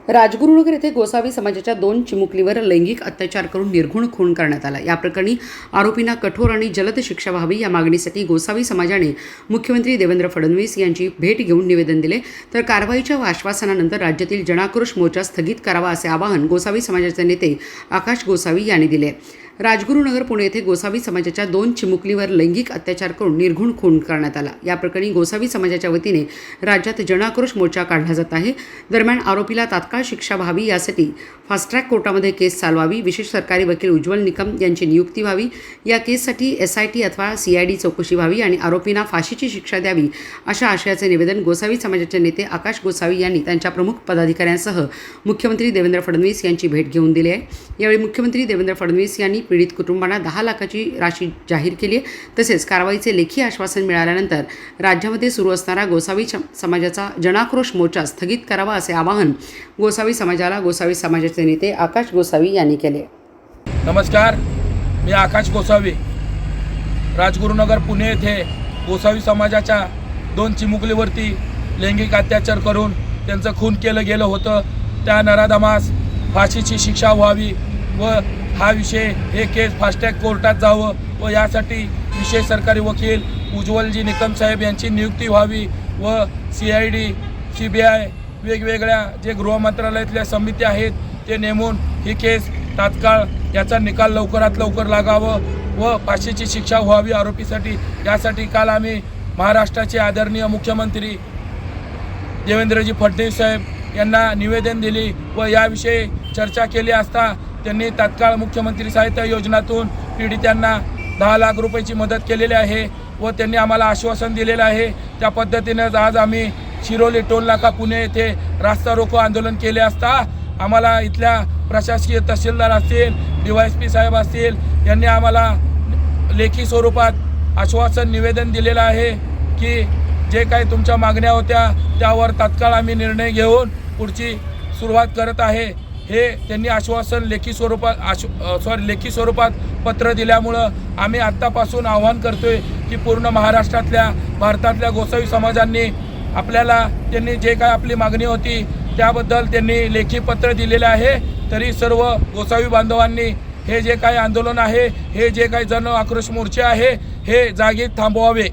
राजगुरुनगर येथे गोसावी समाजाच्या 2 चिमुकलीवर लैंगिक अत्याचार करून निर्घृण खून करण्यात आला। या प्रकरणी आरोपींना कठोर आणि जलद शिक्षा व्हावी या मागणीसाठी गोसावी समाजाने मुख्यमंत्री देवेंद्र फडणवीस यांची भेट घेऊन निवेदन दिले। तर कारवाईच्या आश्वासनानंतर राज्यातील जनाक्रोश मोर्चा स्थगित करावा असे आवाहन गोसावी समाजाचे नेते आकाश गोसावी यांनी दिले। राजगुरुनगर पुणे येथे गोसावी समाजाच्या 2 चिमुकलीवर लैंगिक अत्याचार करून निर्घृण खून करण्यात आला। या प्रकरणी गोसावी समाजाच्या वतीने राज्यात जनाक्रोश मोर्चा काढला जात आहे। दरम्यान आरोपीला तात्काळ शिक्षा व्हावी यासाठी फास्ट ट्रॅक कोर्टामध्ये केस चालवावी, विशेष सरकारी वकील उज्ज्वल निकम यांची नियुक्ती व्हावी, या केससाठी SIT अथवा CID चौकशी व्हावी आणि आरोपींना फाशीची शिक्षा द्यावी अशा आशयाचे निवेदन गोसावी समाजाचे नेते आकाश गोसावी यांनी त्यांच्या प्रमुख पदाधिकाऱ्यांसह मुख्यमंत्री देवेंद्र फडणवीस यांची भेट घेऊन दिली आहे। यावेळी मुख्यमंत्री देवेंद्र फडणवीस यांनी पीडित कुटुंबांना 10 लाखाची राशी जाहीर केली आहे। तसेच कारवाईचे लेखी आश्वासन मिळाल्यानंतर राज्यामध्ये सुरू असणारा गोसावी समाजाचा जनाक्रोश मोर्चा स्थगित करावा असे आवाहन गोसावी समाजाला गोसावी समाजाचे नेते आकाश गोसावी यांनी केले। नमस्कार, मी आकाश गोसावी। राजगुरुनगर पुणे येथे गोसावी समाजाच्या 2 चिमुकलीवरती लैंगिक अत्याचार करून त्यांचं खून केलं गेलं होतं। त्या नराधमास फाशीची शिक्षा व्हावी व हा विषय हे केस फास्ट ट्रॅक कोर्टात जावं व यासाठी विशेष सरकारी वकील उज्ज्वलजी निकम साहेब यांची नियुक्ती व्हावी व CID CBI वेगवेगळ्या जे गृह मंत्रालयातल्या समिती आहेत ते नेमून ही केस तात्काळ याचा निकाल लवकरात लवकर लागावं व फाशीची शिक्षा व्हावी आरोपीसाठी। यासाठी काल आम्ही महाराष्ट्राचे आदरणीय मुख्यमंत्री देवेंद्रजी फडणवीस साहेब यांना निवेदन दिली व याविषयी चर्चा केली असता त्यांनी तात्काळ मुख्यमंत्री सहायता योजनेतून पीडितांना 10 लाख रुपयाची मदत केलेली आहे व त्यांनी आम्हाला आश्वासन दिलेलं आहे। त्या पद्धतीनेच आज आम्ही शिरोली टोल नाका पुणे येथे रास्ता रोको आंदोलन केले असता आम्हाला इथल्या प्रशासकीय तहसीलदार असतील, DYSP साहेब असतील यांनी आम्हाला लेखी स्वरूपात आश्वासन निवेदन दिलेलं आहे की जे काही तुमच्या मागण्या होत्या त्यावर तात्काळ आम्ही निर्णय घेऊन पुढची सुरुवात करत आहे। हे त्यांनी आश्वासन लेखी स्वरूपात पत्र दिल्यामुळं आम्ही आत्तापासून आवाहन करतोय की पूर्ण महाराष्ट्रातल्या भारतातल्या गोसावी समाजांनी आपल्याला त्यांनी जे काय आपली मागणी होती त्याबद्दल त्यांनी लेखी पत्र दिलेले आहे। तरी सर्व गोसावी बांधवांनी हे जे काही आंदोलन आहे, हे जे काही जन आक्रोश मोर्चे आहे हे जागीच थांबवावे।